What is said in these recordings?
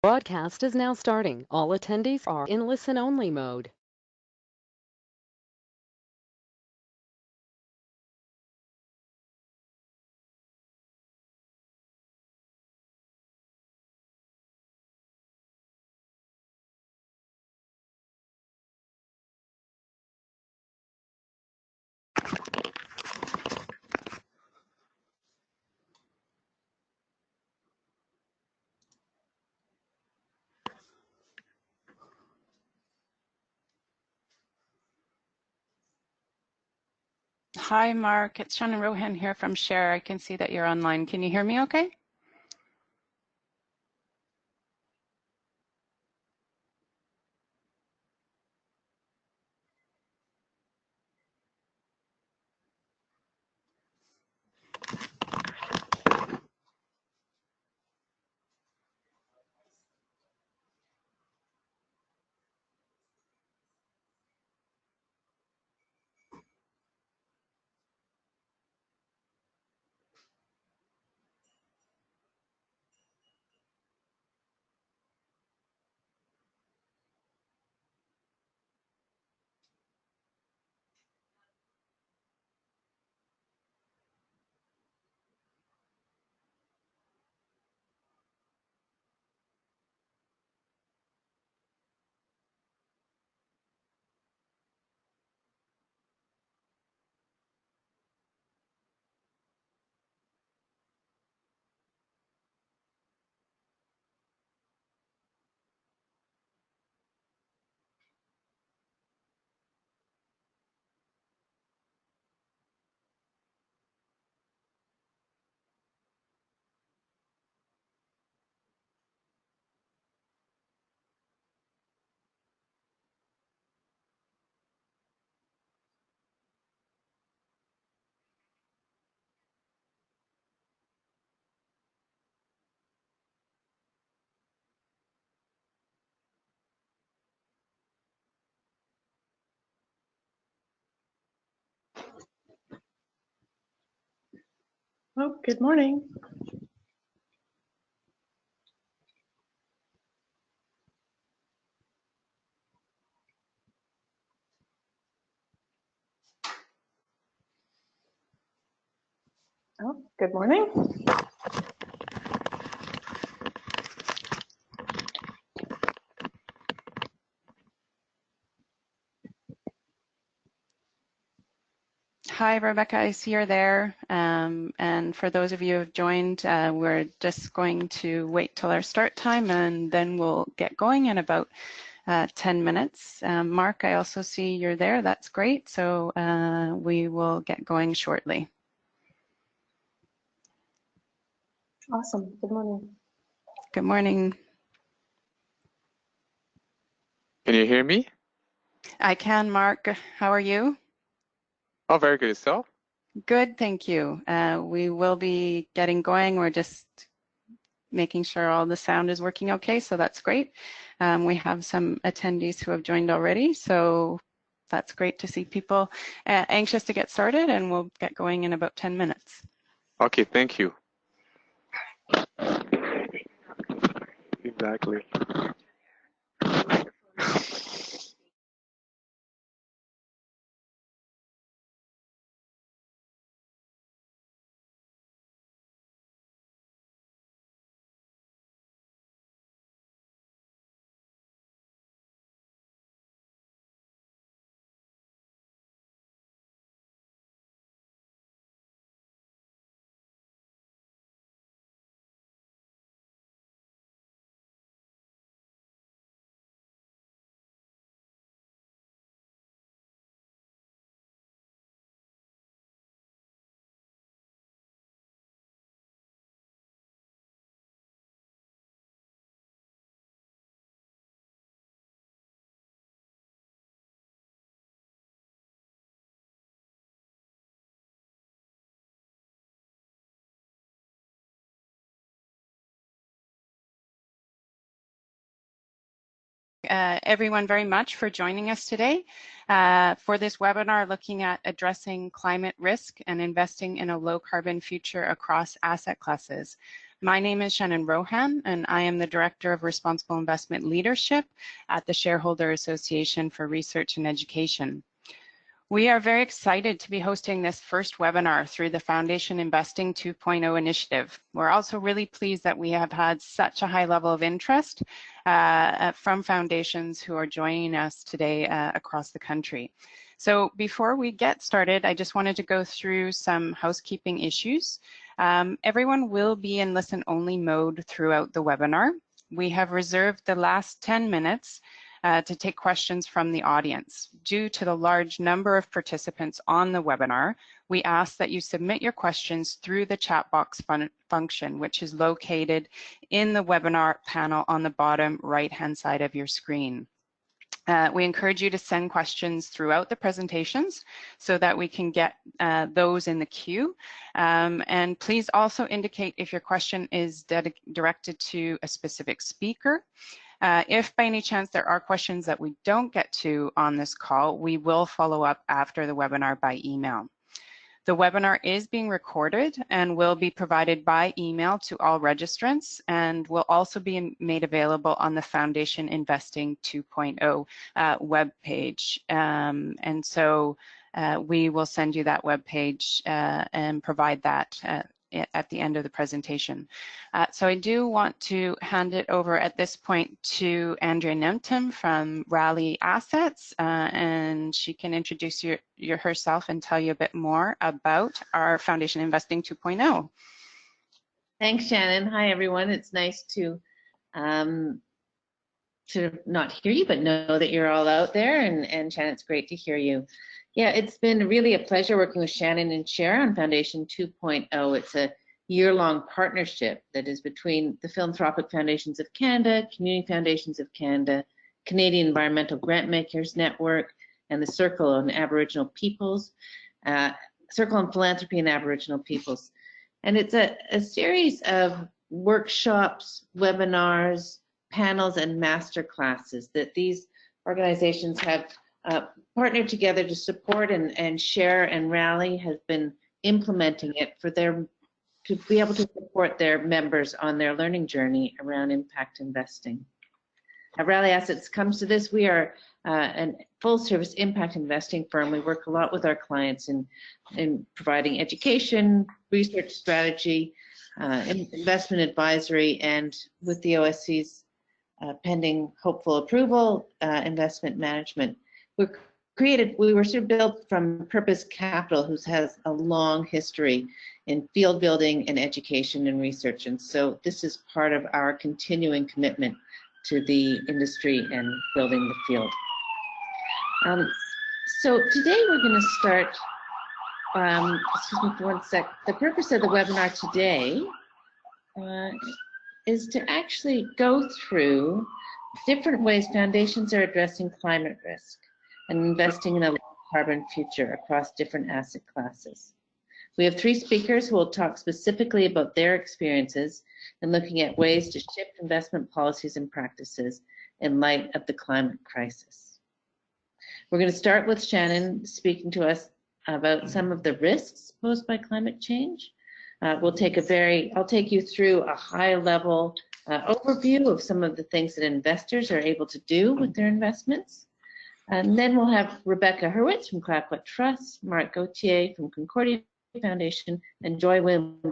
Broadcast is now starting. All attendees are in listen-only mode. Hi, Mark. It's Shannon Rohan here from Share. I can see that you're online. Can you hear me okay? Oh, good morning. Oh, good morning. Hi, Rebecca. I see you're there. And for those of you who have joined, we're just going to wait till our start time and then we'll get going in about 10 minutes. Mark, I also see you're there. That's great. So we will get going shortly. Awesome. Good morning. Good morning. Can you hear me? I can, Mark. How are you? Oh, very good. Yourself? Good, thank you. We will be getting going. We're just making sure all the sound is working okay, so that's great. We have some attendees who have joined already, so that's great to see people anxious to get started, and we'll get going in about 10 minutes. Okay, thank you. Exactly. Everyone very much for joining us today for this webinar looking at addressing climate risk and investing in a low carbon future across asset classes. My name is Shannon Rohan, and I am the Director of Responsible Investment Leadership at the Shareholder Association for Research and Education. We are very excited to be hosting this first webinar through the Foundation Investing 2.0 initiative. We're also really pleased that we have had such a high level of interest from foundations who are joining us today across the country. So before we get started, I just wanted to go through some housekeeping issues. Everyone will be in listen-only mode throughout the webinar. We have reserved the last 10 minutes to take questions from the audience. Due to the large number of participants on the webinar, we ask that you submit your questions through the chat box function, which is located in the webinar panel on the bottom right-hand side of your screen. We encourage you to send questions throughout the presentations so that we can get those in the queue. And please also indicate if your question is directed to a specific speaker. If by any chance there are questions that we don't get to on this call, we will follow up after the webinar by email. The webinar is being recorded and will be provided by email to all registrants and will also be made available on the Foundation Investing 2.0 webpage. And so we will send you that webpage and provide that at the end of the presentation. So I do want to hand it over at this point to Andrea Nemtum from Raleigh Assets, and she can introduce herself and tell you a bit more about our Foundation Investing 2.0. Thanks, Shannon. Hi, everyone. It's nice to not hear you, but know that you're all out there. And Shannon, it's great to hear you. Yeah, it's been really a pleasure working with Shannon and Cher on Foundation 2.0. It's a year-long partnership that is between the Philanthropic Foundations of Canada, Community Foundations of Canada, Canadian Environmental Grantmakers Network, and the Circle on Aboriginal Peoples, Circle on Philanthropy and Aboriginal Peoples. And it's a series of workshops, webinars, panels, and master classes that these organizations have partnered together to support and share, and Raleigh has been implementing it for to be able to support their members on their learning journey around impact investing. Raleigh Assets comes to this. We are a full-service impact investing firm. We work a lot with our clients in providing education, research strategy, investment advisory, and with the OSC's pending hopeful approval, investment management. We were sort of built from Purpose Capital, who has a long history in field building and education and research. And so this is part of our continuing commitment to the industry and building the field. So today we're going to start, excuse me for one sec. The purpose of the webinar today is to actually go through different ways foundations are addressing climate risk and investing in a low carbon future across different asset classes. We have 3 speakers who will talk specifically about their experiences in looking at ways to shift investment policies and practices in light of the climate crisis. We're going to start with Shannon speaking to us about some of the risks posed by climate change. I'll take you through a high-level overview of some of the things that investors are able to do with their investments. And then we'll have Rebecca Hurwitz from Clayoquot Trust, Mark Gauthier from Concordia Foundation, and Joy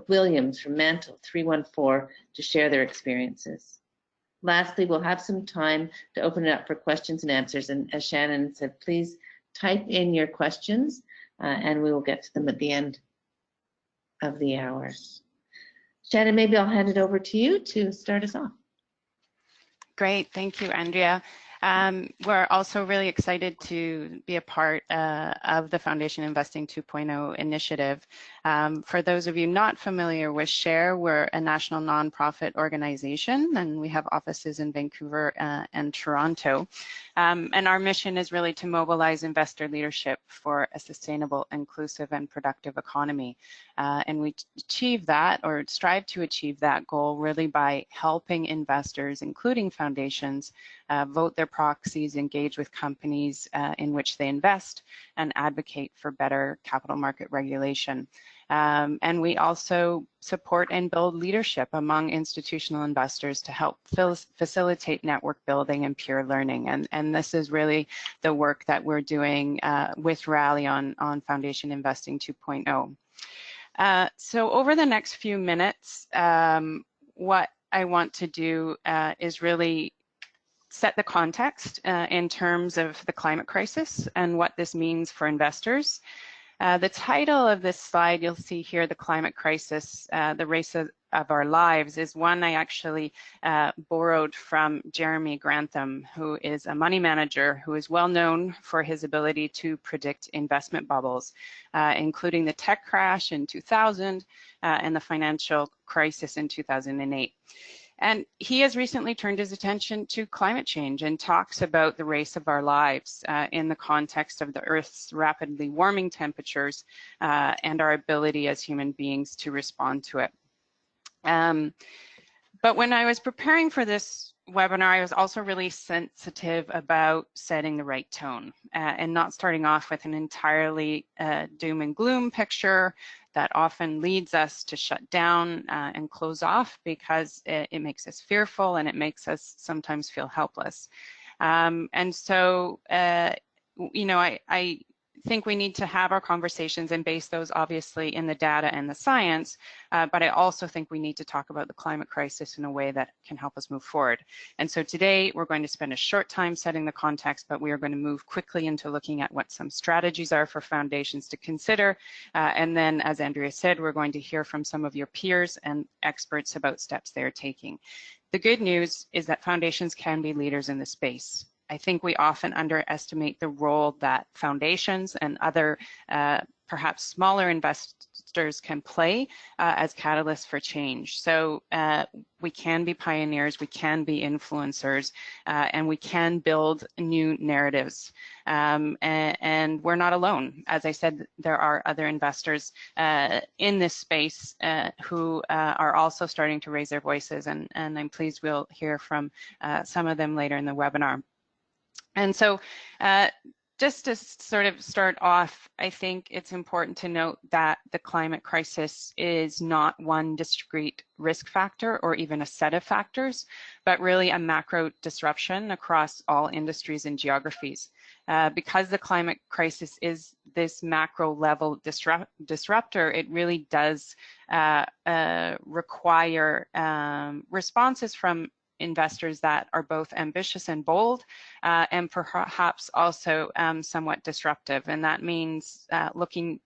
Williams from Mantle 314 to share their experiences. Lastly, we'll have some time to open it up for questions and answers. And as Shannon said, please type in your questions and we will get to them at the end of the hour. Shannon, maybe I'll hand it over to you to start us off. Great, thank you, Andrea. We're also really excited to be a part of the Foundation Investing 2.0 initiative. For those of you not familiar with SHARE, we're a national nonprofit organization, and we have offices in Vancouver and Toronto. And our mission is really to mobilize investor leadership for a sustainable, inclusive, and productive economy. And we achieve that, or strive to achieve that goal, really by helping investors, including foundations, vote their proxies, engage with companies in which they invest, and advocate for better capital market regulation. And we also support and build leadership among institutional investors to help facilitate network building and peer learning. And this is really the work that we're doing with Rally on Foundation Investing 2.0. So over the next few minutes, what I want to do is really set the context in terms of the climate crisis and what this means for investors. The title of this slide, you'll see here, The Climate Crisis, the Race of Our Lives, is one I actually borrowed from Jeremy Grantham, who is a money manager who is well known for his ability to predict investment bubbles, including the tech crash in 2000 and the financial crisis in 2008. And he has recently turned his attention to climate change and talks about the race of our lives in the context of the Earth's rapidly warming temperatures and our ability as human beings to respond to it. But when I was preparing for this webinar, I was also really sensitive about setting the right tone and not starting off with an entirely doom and gloom picture that often leads us to shut down and close off because it makes us fearful and it makes us sometimes feel helpless. And so, you know, I think we need to have our conversations and base those obviously in the data and the science, but I also think we need to talk about the climate crisis in a way that can help us move forward. And so today we're going to spend a short time setting the context, but we are going to move quickly into looking at what some strategies are for foundations to consider. And then, as Andrea said, we're going to hear from some of your peers and experts about steps they're taking. The good news is that foundations can be leaders in the space. I think we often underestimate the role that foundations and other perhaps smaller investors can play as catalysts for change. So we can be pioneers, we can be influencers, and we can build new narratives. And we're not alone. As I said, there are other investors in this space who are also starting to raise their voices, and I'm pleased we'll hear from some of them later in the webinar. And so just to sort of start off, I think it's important to note that the climate crisis is not one discrete risk factor or even a set of factors, but really a macro disruption across all industries and geographies. Because the climate crisis is this macro level disruptor, it really does require responses from investors that are both ambitious and bold, and perhaps also somewhat disruptive. And that means looking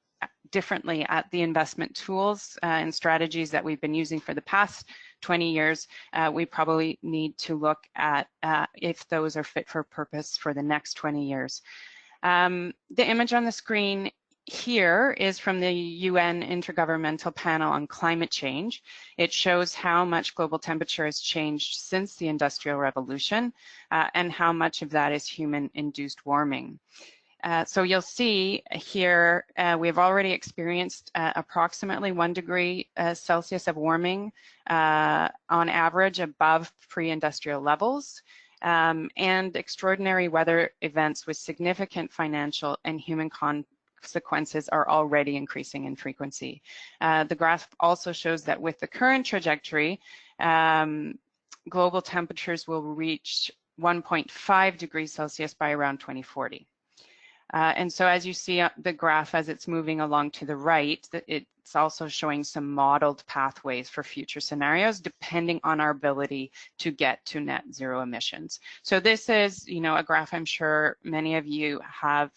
differently at the investment tools and strategies that we've been using for the past 20 years. We probably need to look at if those are fit for purpose for the next 20 years. The image on the screen here is from the UN Intergovernmental Panel on Climate Change. It shows how much global temperature has changed since the Industrial Revolution and how much of that is human-induced warming. So you'll see here we've already experienced approximately 1 degree Celsius of warming on average above pre-industrial levels. And extraordinary weather events with significant financial and human consequences are already increasing in frequency. The graph also shows that with the current trajectory, global temperatures will reach 1.5 degrees Celsius by around 2040. And so as you see the graph as it's moving along to the right, it's also showing some modeled pathways for future scenarios depending on our ability to get to net zero emissions. So this is, you know, a graph I'm sure many of you have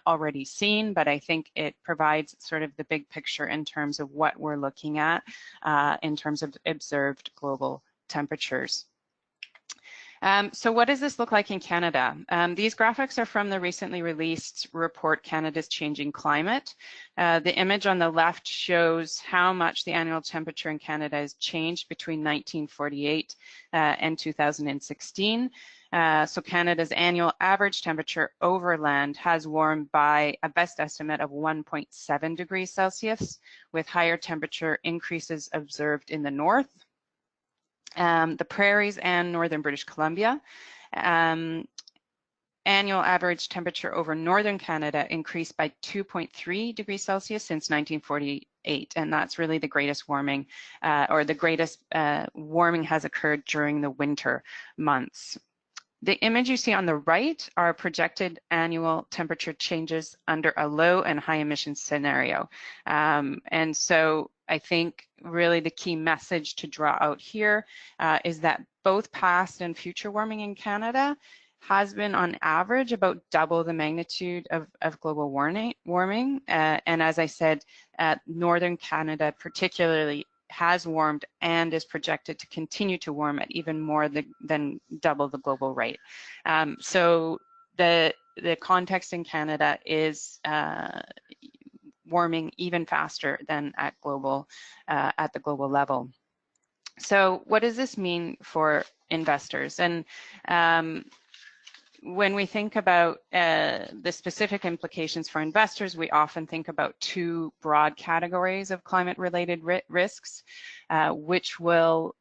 already seen, but I think it provides sort of the big picture in terms of what we're looking at in terms of observed global temperatures. So what does this look like in Canada? These graphics are from the recently released report, Canada's Changing Climate. The image on the left shows how much the annual temperature in Canada has changed between 1948 and 2016. So Canada's annual average temperature over land has warmed by a best estimate of 1.7 degrees Celsius, with higher temperature increases observed in the north, the prairies and northern British Columbia. Annual average temperature over northern Canada increased by 2.3 degrees Celsius since 1948 and that's really the greatest warming, or the greatest warming has occurred during the winter months. The image you see on the right are projected annual temperature changes under a low and high emissions scenario. And so I think really the key message to draw out here is that both past and future warming in Canada has been on average about double the magnitude of global warming. And as I said, Northern Canada particularly has warmed and is projected to continue to warm at even more than double the global rate. So the context in Canada is warming even faster than at the global level. So what does this mean for investors? And when we think about the specific implications for investors, we often think about two broad categories of climate-related risks, which will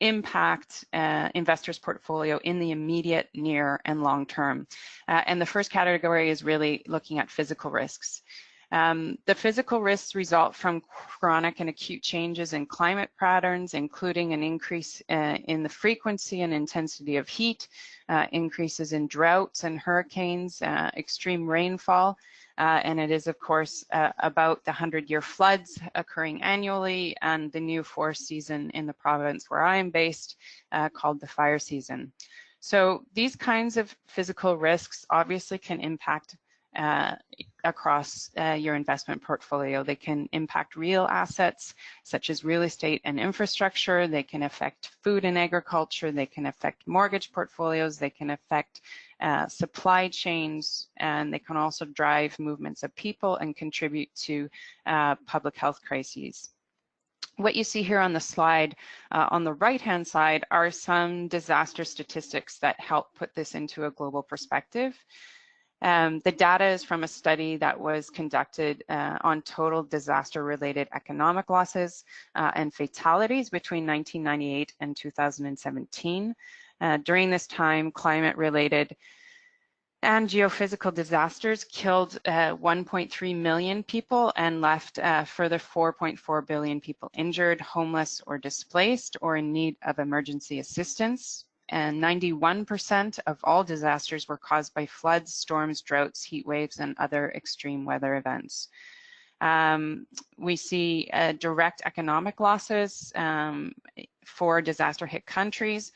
impact investors' portfolio in the immediate, near, and long term. And the first category is really looking at physical risks. The physical risks result from chronic and acute changes in climate patterns, including an increase in the frequency and intensity of heat, increases in droughts and hurricanes, extreme rainfall, and it is, of course, about the 100-year floods occurring annually and the new forest season in the province where I am based called the fire season. So these kinds of physical risks obviously can impact across your investment portfolio. They can impact real assets such as real estate and infrastructure. They can affect food and agriculture. They can affect mortgage portfolios. They can affect supply chains, and they can also drive movements of people and contribute to public health crises. What you see here on the slide on the right-hand side are some disaster statistics that help put this into a global perspective. The data is from a study that was conducted on total disaster-related economic losses and fatalities between 1998 and 2017. During this time, climate-related and geophysical disasters killed 1.3 million people and left further 4.4 billion people injured, homeless, or displaced, or in need of emergency assistance. And 91% of all disasters were caused by floods, storms, droughts, heat waves, and other extreme weather events. We see direct economic losses for disaster-hit countries.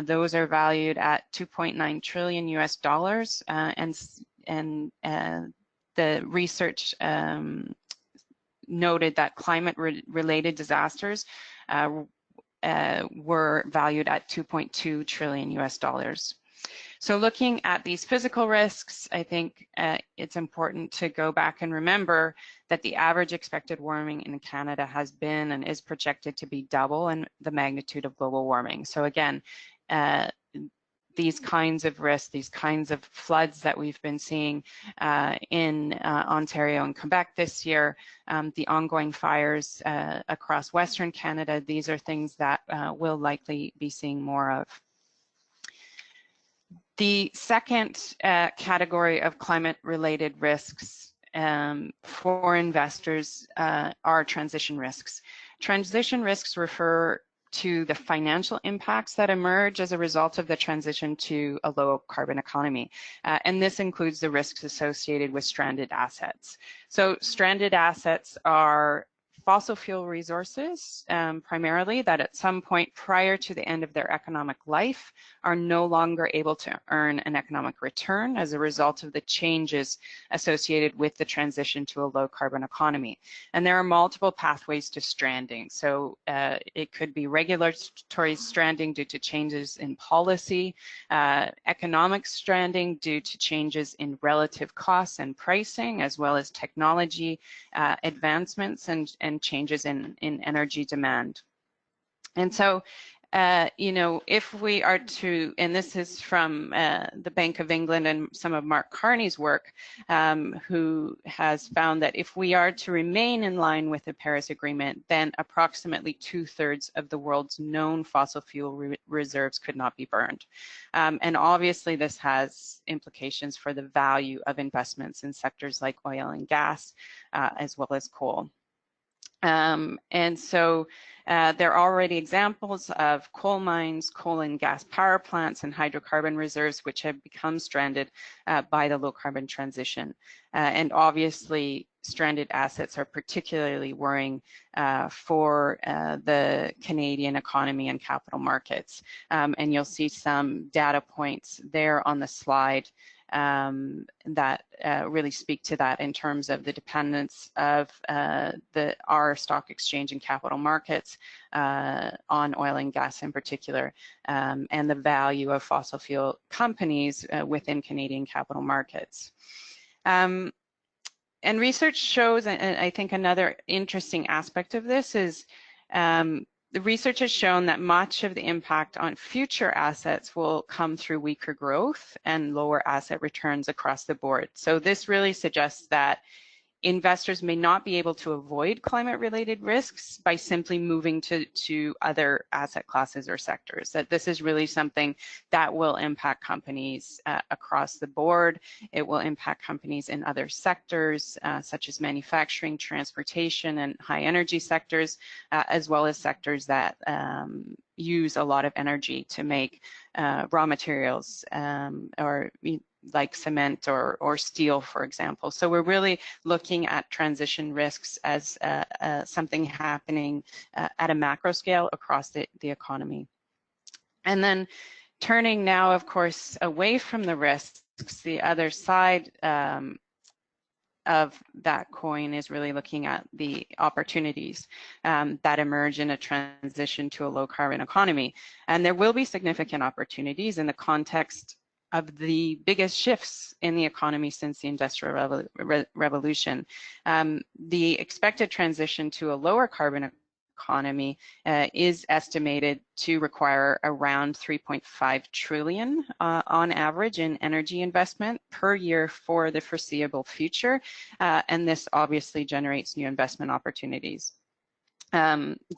Those are valued at $2.9 trillion US dollars, and the research noted that climate-related disasters were valued at 2.2 trillion US dollars. So looking at these physical risks, I think it's important to go back and remember that the average expected warming in Canada has been and is projected to be double in the magnitude of global warming. So again, these kinds of risks, these kinds of floods that we've been seeing in Ontario and Quebec this year, the ongoing fires across Western Canada, these are things that we'll likely be seeing more of. The second category of climate-related risks for investors are transition risks. Transition risks refer to the financial impacts that emerge as a result of the transition to a low carbon economy. And this includes the risks associated with stranded assets. So stranded assets are fossil fuel resources, primarily, that at some point prior to the end of their economic life are no longer able to earn an economic return as a result of the changes associated with the transition to a low carbon economy. And there are multiple pathways to stranding. So it could be regulatory stranding due to changes in policy, economic stranding due to changes in relative costs and pricing, as well as technology advancements and changes in energy demand. And so, you know, if we are to, and this is from the Bank of England and some of Mark Carney's work, who has found that if we are to remain in line with the Paris Agreement, then approximately 2/3 of the world's known fossil fuel reserves could not be burned. And obviously this has implications for the value of investments in sectors like oil and gas, as well as coal. And so there are already examples of coal mines, coal and gas power plants, and hydrocarbon reserves which have become stranded by the low carbon transition. And obviously, stranded assets are particularly worrying for the Canadian economy and capital markets. And you'll see some data points there on the slide that really speak to that in terms of the dependence of our stock exchange and capital markets on oil and gas in particular, and the value of fossil fuel companies within Canadian capital markets. And research shows, and I think another interesting aspect of this is the research has shown that much of the impact on future assets will come through weaker growth and lower asset returns across the board. So this really suggests that investors may not be able to avoid climate-related risks by simply moving to other asset classes or sectors. That this is really something that will impact companies across the board. It will impact companies in other sectors, such as manufacturing, transportation, and high energy sectors, as well as sectors that use a lot of energy to make raw materials or like cement or steel, for example. So we're really looking at transition risks as something happening at a macro scale across the economy. And then turning now, of course, away from the risks, the other side of that coin is really looking at the opportunities that emerge in a transition to a low carbon economy. And there will be significant opportunities in the context of the biggest shifts in the economy since the Industrial Revolution. The expected transition to a lower carbon economy is estimated to require around 3.5 trillion on average in energy investment per year for the foreseeable future. And this obviously generates new investment opportunities.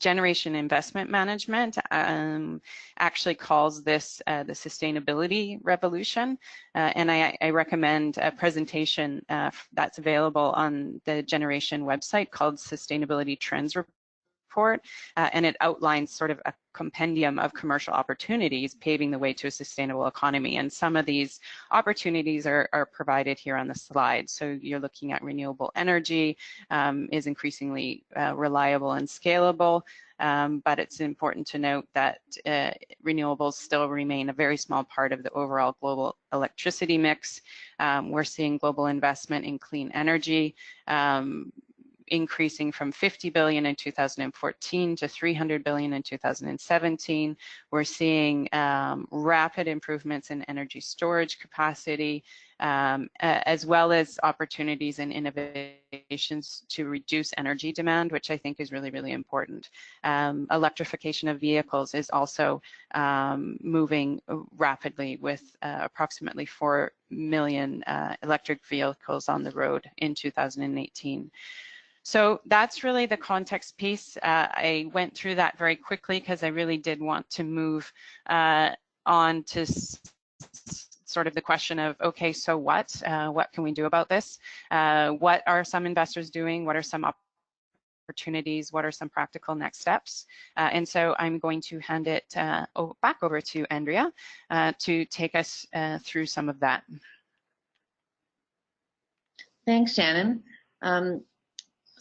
Generation Investment Management actually calls this the sustainability revolution, and I recommend a presentation that's available on the Generation website called Sustainability Trends Report, and it outlines sort of a compendium of commercial opportunities paving the way to a sustainable economy. And some of these opportunities are provided here on the slide. So you're looking at renewable energy is increasingly reliable and scalable, but it's important to note that renewables still remain a very small part of the overall global electricity mix. We're seeing global investment in clean energy increasing from 50 billion in 2014 to 300 billion in 2017. We're seeing rapid improvements in energy storage capacity, as well as opportunities and innovations to reduce energy demand, which I think is really, really important. Electrification of vehicles is also moving rapidly with approximately 4 million electric vehicles on the road in 2018. So that's really the context piece. I went through that very quickly because I really did want to move on to sort of the question of, okay, so what can we do about this? What are some investors doing? What are some opportunities? What are some practical next steps? And so I'm going to hand it back over to Andrea to take us through some of that. Thanks, Shannon.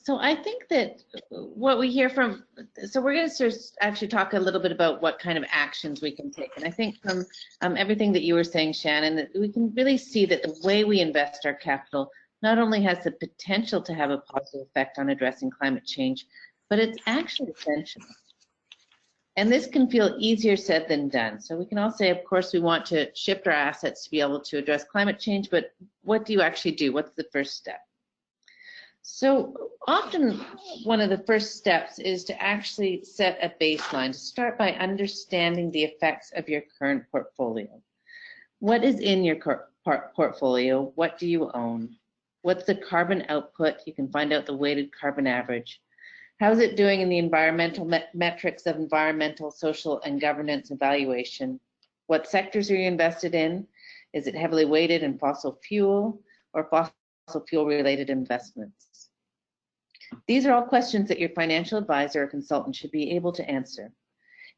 So I think that what we hear from, so we're going to actually talk a little bit about what kind of actions we can take. And I think from everything that you were saying, Shannon, that we can really see that the way we invest our capital not only has the potential to have a positive effect on addressing climate change, but it's actually essential. And this can feel easier said than done. So we can all say, of course, we want to shift our assets to be able to address climate change, but what do you actually do? What's the first step? So often one of the first steps is to actually set a baseline, to start by understanding the effects of your current portfolio. What is in your portfolio? What do you own? What's the carbon output? You can find out the weighted carbon average. How is it doing in the environmental metrics of environmental, social, and governance evaluation? What sectors are you invested in? Is it heavily weighted in fossil fuel or fossil fuel related investments? These are all questions that your financial advisor or consultant should be able to answer.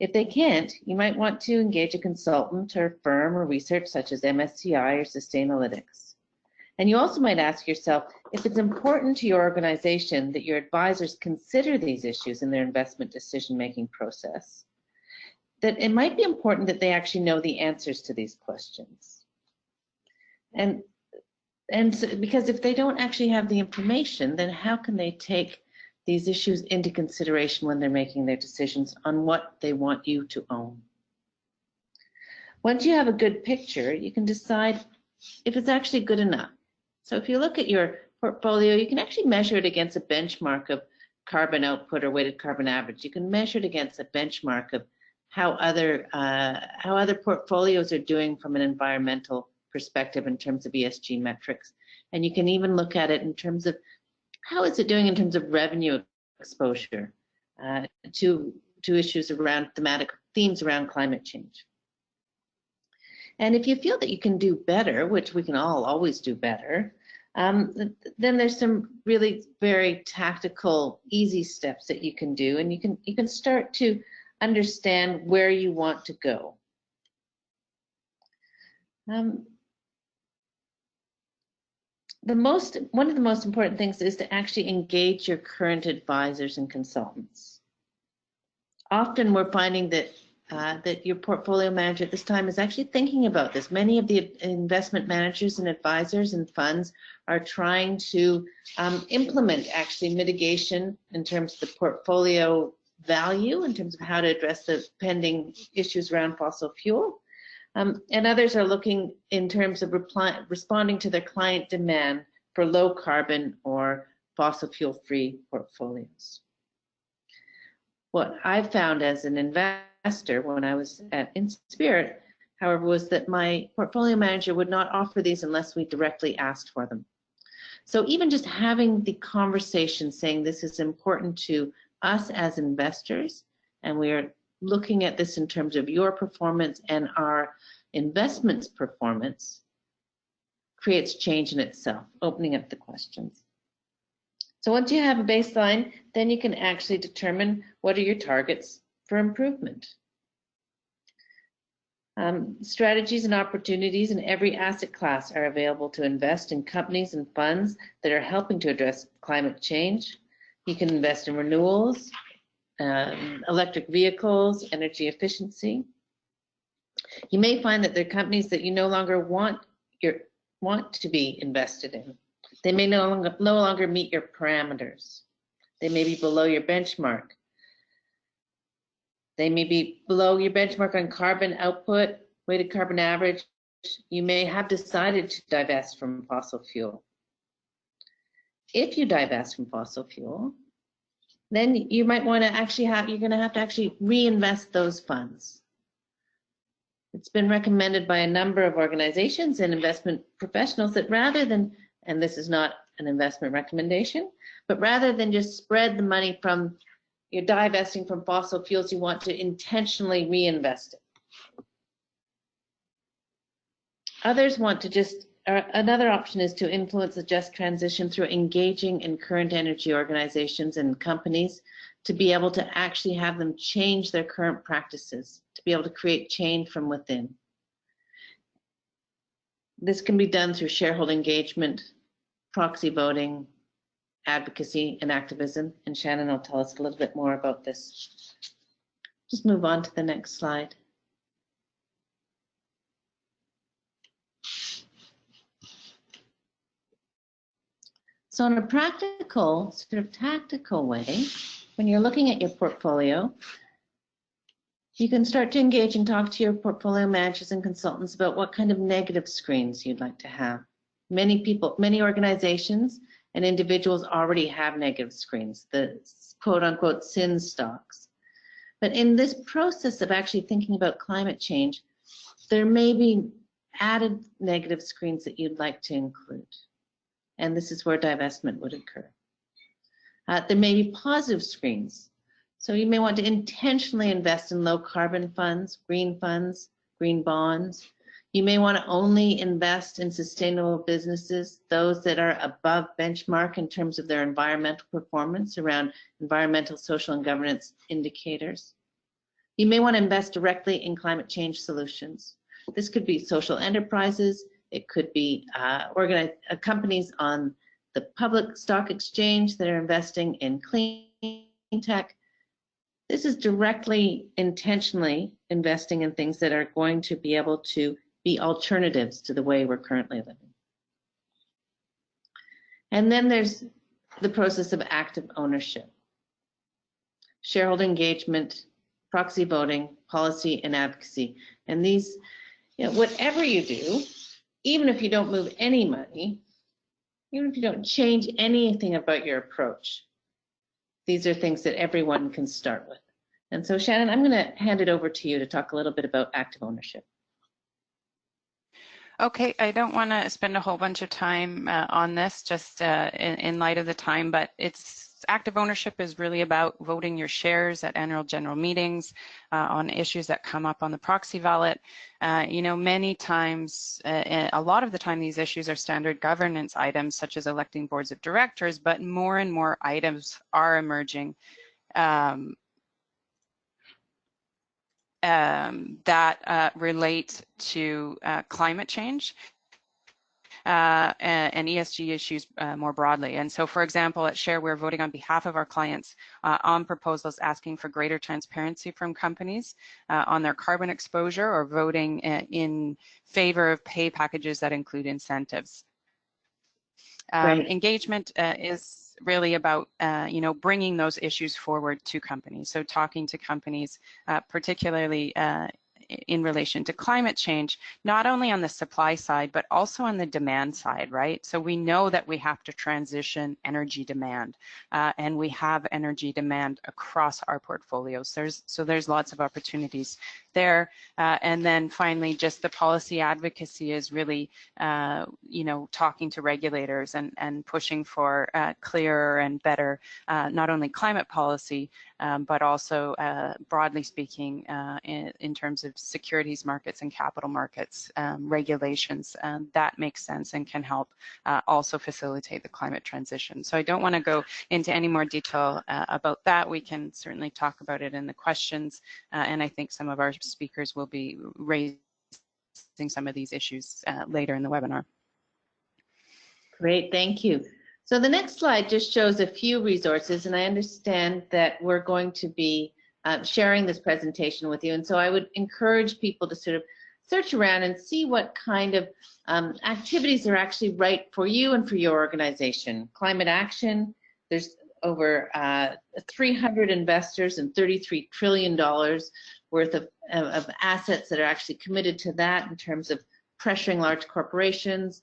If they can't, you might want to engage a consultant or firm or research such as MSCI or Sustainalytics. And you also might ask yourself if it's important to your organization that your advisors consider these issues in their investment decision-making process, that it might be important that they actually know the answers to these questions. And so, because if they don't actually have the information, then how can they take these issues into consideration when they're making their decisions on what they want you to own? Once you have a good picture, you can decide if it's actually good enough. So if you look at your portfolio, you can actually measure it against a benchmark of carbon output or weighted carbon average. You can measure it against a benchmark of how other portfolios are doing from an environmental perspective in terms of ESG metrics. And you can even look at it in terms of how is it doing in terms of revenue exposure to issues around themes around climate change. And if you feel that you can do better, which we can all always do better, then there's some really very tactical, easy steps that you can do, and you can start to understand where you want to go. One of the most important things is to actually engage your current advisors and consultants. Often we're finding that that your portfolio manager at this time is actually thinking about this. Many of the investment managers and advisors and funds are trying to implement actually mitigation in terms of the portfolio value, in terms of how to address the pending issues around fossil fuel. And others are looking in terms of responding to their client demand for low carbon or fossil fuel free portfolios. What I've found as an investor when I was at InSpirit, however, was that my portfolio manager would not offer these unless we directly asked for them. So even just having the conversation saying this is important to us as investors, and we are looking at this in terms of your performance and our investments performance, creates change in itself, opening up the questions. So once you have a baseline, then you can actually determine what are your targets for improvement. Strategies and opportunities in every asset class are available to invest in companies and funds that are helping to address climate change. You can invest in renewals, electric vehicles, energy efficiency. You may find that there are companies that you no longer want to be invested in. They may no longer meet your parameters. They may be below your benchmark. They may be below your benchmark on carbon output, weighted carbon average. You may have decided to divest from fossil fuel. If you divest from fossil fuel, then you might want to actually you're going to have to actually reinvest those funds. It's been recommended by a number of organizations and investment professionals that rather than, and this is not an investment recommendation, but rather than just spread the money from you're divesting from fossil fuels, you want to intentionally reinvest it. Others want to just, another option is to influence the just transition through engaging in current energy organizations and companies to be able to actually have them change their current practices, to be able to create change from within. This can be done through shareholder engagement, proxy voting, advocacy, and activism. And Shannon will tell us a little bit more about this. Just move on to the next slide. So in a practical, sort of tactical way, when you're looking at your portfolio, you can start to engage and talk to your portfolio managers and consultants about what kind of negative screens you'd like to have. Many people, many organizations and individuals already have negative screens, the quote unquote sin stocks. But in this process of actually thinking about climate change, there may be added negative screens that you'd like to include. And this is where divestment would occur. There may be positive screens. So you may want to intentionally invest in low carbon funds, green bonds. You may want to only invest in sustainable businesses, those that are above benchmark in terms of their environmental performance around environmental, social, and governance indicators. You may want to invest directly in climate change solutions. This could be social enterprises, it could be companies on the public stock exchange that are investing in clean tech. This is directly, intentionally investing in things that are going to be able to be alternatives to the way we're currently living. And then there's the process of active ownership, shareholder engagement, proxy voting, policy, and advocacy. And these, whatever you do, even if you don't move any money, even if you don't change anything about your approach, these are things that everyone can start with. And so, Shannon, I'm going to hand it over to you to talk a little bit about active ownership. Okay, I don't want to spend a whole bunch of time on this, just in light of the time, but active ownership is really about voting your shares at annual general meetings on issues that come up on the proxy ballot. Many times, a lot of the time, these issues are standard governance items, such as electing boards of directors, but more and more items are emerging that relate to climate change and ESG issues more broadly. And so, for example, at SHARE, we're voting on behalf of our clients on proposals asking for greater transparency from companies on their carbon exposure, or voting in favor of pay packages that include incentives. Engagement is really about, bringing those issues forward to companies. So talking to companies, particularly in relation to climate change, not only on the supply side, but also on the demand side, right? So we know that we have to transition energy demand, and we have energy demand across our portfolios. There's lots of opportunities there. And then finally, just the policy advocacy is really, talking to regulators and pushing for clearer and better, not only climate policy, but also broadly speaking, in terms of securities markets and capital markets regulations. That makes sense and can help also facilitate the climate transition. So I don't want to go into any more detail about that. We can certainly talk about it in the questions, and I think some of our speakers will be raising some of these issues later in the webinar. Great, thank you. So the next slide just shows a few resources, and I understand that we're going to be sharing this presentation with you. And so I would encourage people to sort of search around and see what kind of activities are actually right for you and for your organization. Climate Action, there's over 300 investors and $33 trillion worth of assets that are actually committed to that in terms of pressuring large corporations.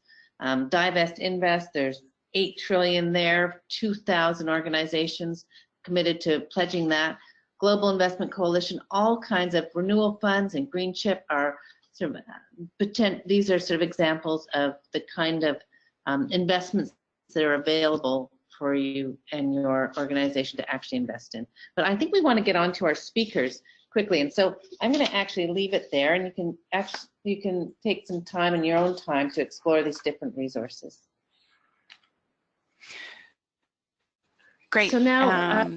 Divest Invest, there's $8 trillion there, 2,000 organizations committed to pledging that. Global Investment Coalition, all kinds of renewal funds, and Green Chip are sort of these are sort of examples of the kind of investments that are available for you and your organization to actually invest in. But I think we want to get on to our speakers quickly, and so I'm going to actually leave it there, and you can take some time in your own time to explore these different resources. Great. So now,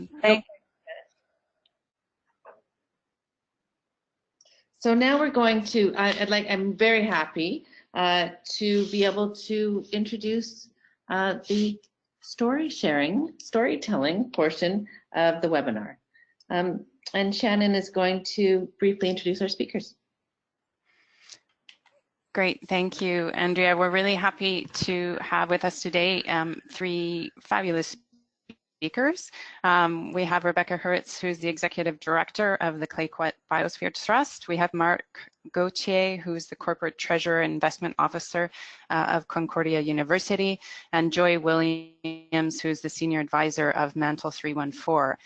so now we're going to. I'm very happy to be able to introduce the storytelling portion of the webinar. And Shannon is going to briefly introduce our speakers. Great, thank you, Andrea. We're really happy to have with us today 3 fabulous speakers. We have Rebecca Hurwitz, who's the Executive Director of the Clayoquot Biosphere Trust. We have Marc Gauthier, who's the Corporate Treasurer and Investment Officer of Concordia University, and Joy Williams, who's the Senior Advisor of Mantle 314.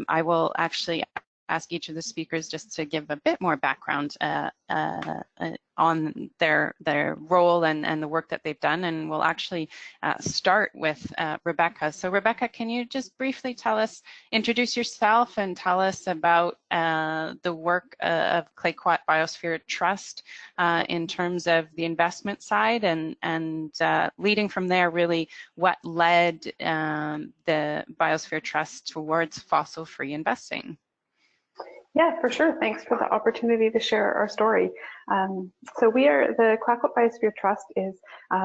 I will actually ask each of the speakers just to give a bit more background on their role and the work that they've done. And we'll actually start with Rebecca. So Rebecca, can you just briefly introduce yourself and tell us about the work of Clayoquot Biosphere Trust in terms of the investment side, and leading from there, really what led the Biosphere Trust towards fossil-free investing? Yeah, for sure. Thanks for the opportunity to share our story. So the Clayoquot Biosphere Trust is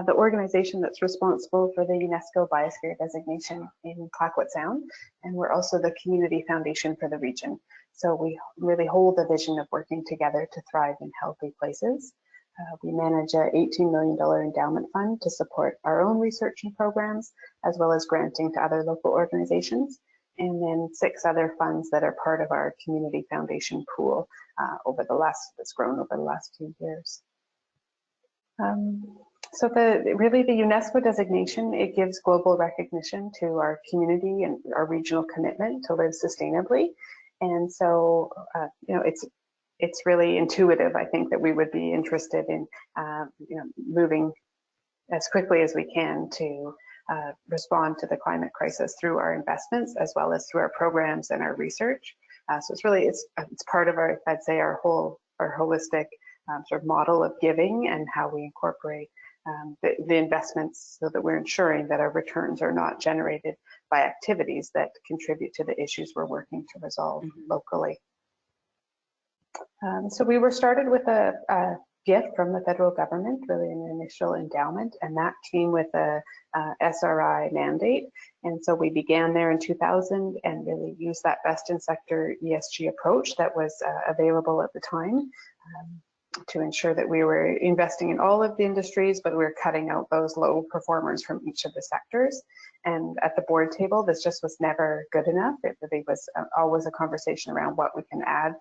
the organization that's responsible for the UNESCO Biosphere designation in Clayoquot Sound, and we're also the community foundation for the region. So we really hold the vision of working together to thrive in healthy places. We manage a $18 million endowment fund to support our own research and programs, as well as granting to other local organizations, and then 6 other funds that are part of our community foundation pool that's grown over the last few years. So really the UNESCO designation, it gives global recognition to our community and our regional commitment to live sustainably. And so, it's really intuitive, I think, that we would be interested in, moving as quickly as we can to respond to the climate crisis through our investments, as well as through our programs and our research. So it's part of our, I'd say, our holistic sort of model of giving, and how we incorporate the investments so that we're ensuring that our returns are not generated by activities that contribute to the issues we're working to resolve locally. So we were started with a gift from the federal government, really an initial endowment, and that came with a SRI mandate. And so we began there in 2000 and really used that best in sector ESG approach that was available at the time to ensure that we were investing in all of the industries, but we were cutting out those low performers from each of the sectors. And at the board table, this just was never good enough. It really was always a conversation around what we can add,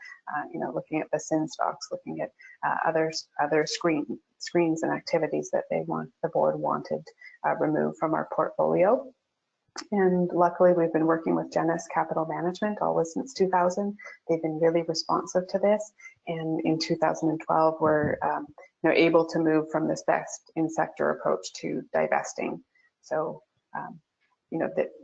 looking at the sin stocks, looking at other screens and activities that the board wanted removed from our portfolio. And luckily, we've been working with Genesis Capital Management always since 2000. They've been really responsive to this. And in 2012, we're able to move from this best in sector approach to divesting. So,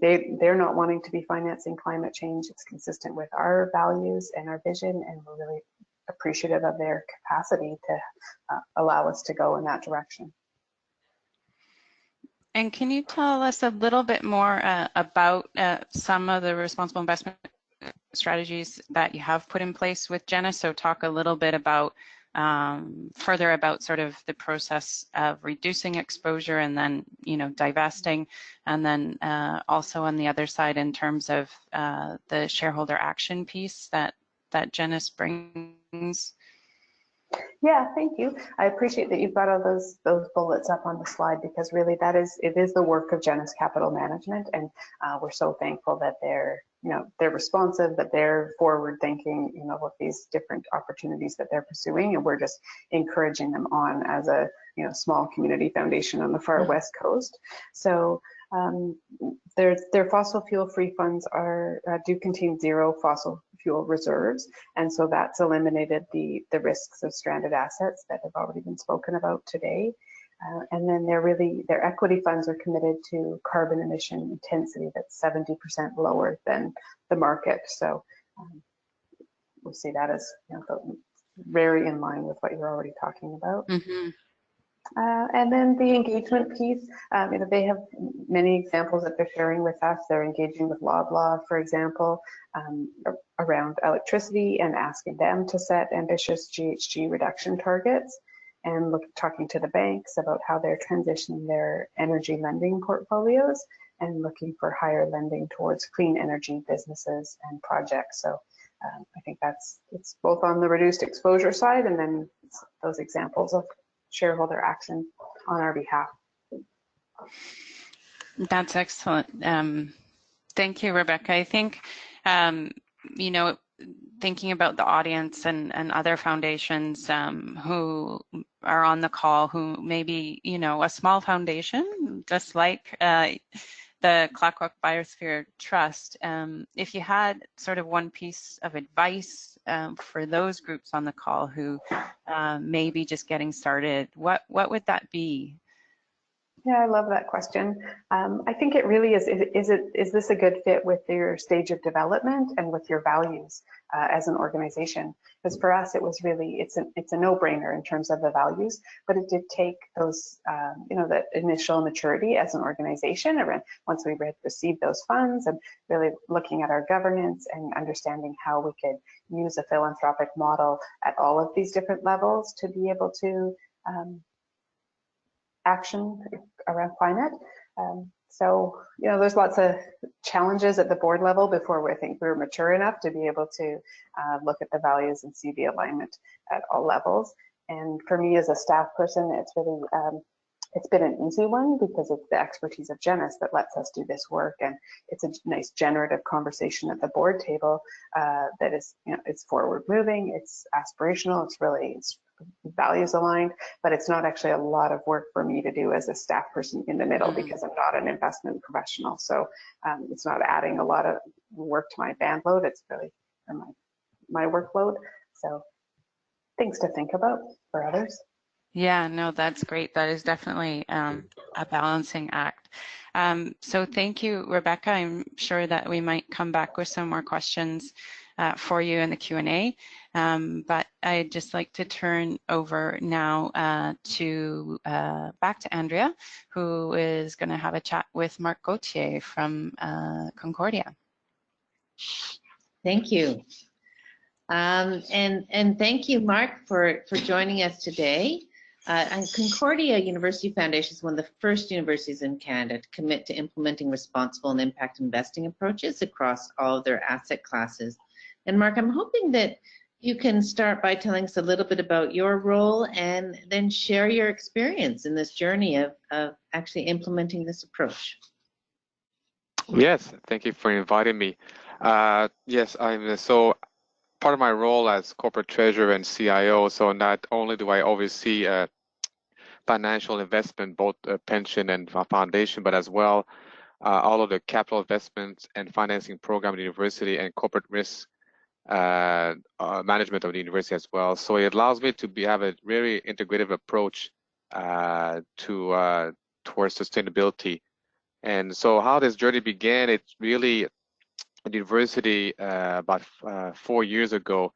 they're not wanting to be financing climate change. It's consistent with our values and our vision, and we're really appreciative of their capacity to allow us to go in that direction. And can you tell us a little bit more about some of the responsible investment strategies that you have put in place with Genesis? So talk a little bit about further about sort of the process of reducing exposure and then, divesting, and then also on the other side in terms of the shareholder action piece that Genesis brings. Yeah, thank you. I appreciate that you've got all those bullets up on the slide, because really it is the work of Genesis Capital Management, and we're so thankful that they're responsive, that they're forward thinking, with these different opportunities that they're pursuing, and we're just encouraging them on as a small community foundation on the far west coast. So their fossil fuel free funds do contain 0 fossil fuel reserves, and so that's eliminated the risks of stranded assets that have already been spoken about today. And then their equity funds are committed to carbon emission intensity that's 70% lower than the market. So we'll see that as very in line with what you're already talking about. Mm-hmm. And then the engagement piece, they have many examples that they're sharing with us. They're engaging with Loblaw, for example, around electricity, and asking them to set ambitious GHG reduction targets, and talking to the banks about how they're transitioning their energy lending portfolios and looking for higher lending towards clean energy businesses and projects. So I think it's both on the reduced exposure side, and then those examples of shareholder action on our behalf. That's excellent. Thank you, Rebecca. I think, thinking about the audience and other foundations who are on the call, who maybe, a small foundation, just like the Clackwack Biosphere Trust. If you had sort of one piece of advice for those groups on the call who may be just getting started, what would that be? Yeah, I love that question. I think it really is this a good fit with your stage of development and with your values as an organization? Because for us, it was really, it's a no-brainer in terms of the values, but it did take those, that initial maturity as an organization around once we received those funds and really looking at our governance and understanding how we could use a philanthropic model at all of these different levels to be able to action around climate. So, there's lots of challenges at the board level before I think we're mature enough to be able to look at the values and see the alignment at all levels. And for me as a staff person, it's really, it's been an easy one because it's the expertise of Janice that lets us do this work. And it's a nice generative conversation at the board table that is, it's forward moving, it's aspirational, it's values aligned, but it's not actually a lot of work for me to do as a staff person in the middle because I'm not an investment professional. So it's not adding a lot of work to my band load. It's really my workload. So things to think about for others. Yeah, no, that's great. That is definitely a balancing act. So thank you, Rebecca. I'm sure that we might come back with some more questions for you in the Q&A. But I'd just like to turn over now back to Andrea, who is going to have a chat with Mark Gauthier from Concordia. Thank you. And thank you, Mark, for joining us today. And Concordia University Foundation is one of the first universities in Canada to commit to implementing responsible and impact investing approaches across all of their asset classes. And Mark, I'm hoping that you can start by telling us a little bit about your role and then share your experience in this journey of actually implementing this approach. Yes, thank you for inviting me. Yes, so part of my role as corporate treasurer and CIO, so not only do I oversee financial investment, both pension and foundation, but as well all of the capital investments and financing program at the university and corporate risk management of the university as well. So it allows me to have a very integrative approach towards sustainability. And so how this journey began, it's really the university about 4 years ago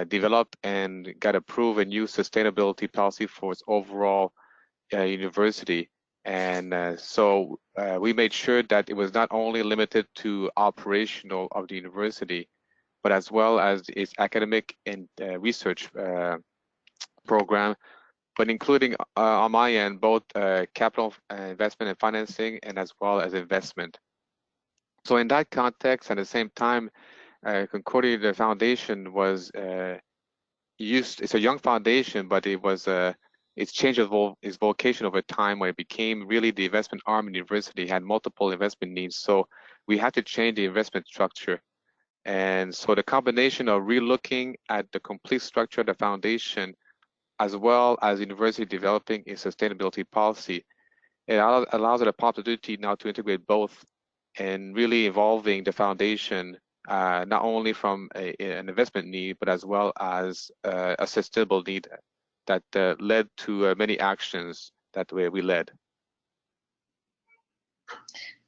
developed and got approved a new sustainability policy for its overall university. And so we made sure that it was not only limited to operational of the university, but as well as its academic and research program, but including on my end, both capital investment and financing, and as well as investment. So in that context, at the same time, Concordia, the foundation was it's a young foundation, but it was it's changed its vocation over time, where it became really the investment arm in the university, had multiple investment needs. So we had to change the investment structure. And so the combination of relooking at the complete structure of the foundation, as well as the university developing a sustainability policy, it allows it a possibility now to integrate both and really evolving the foundation, not only from an investment need, but as well as a sustainable need that led to many actions that we led.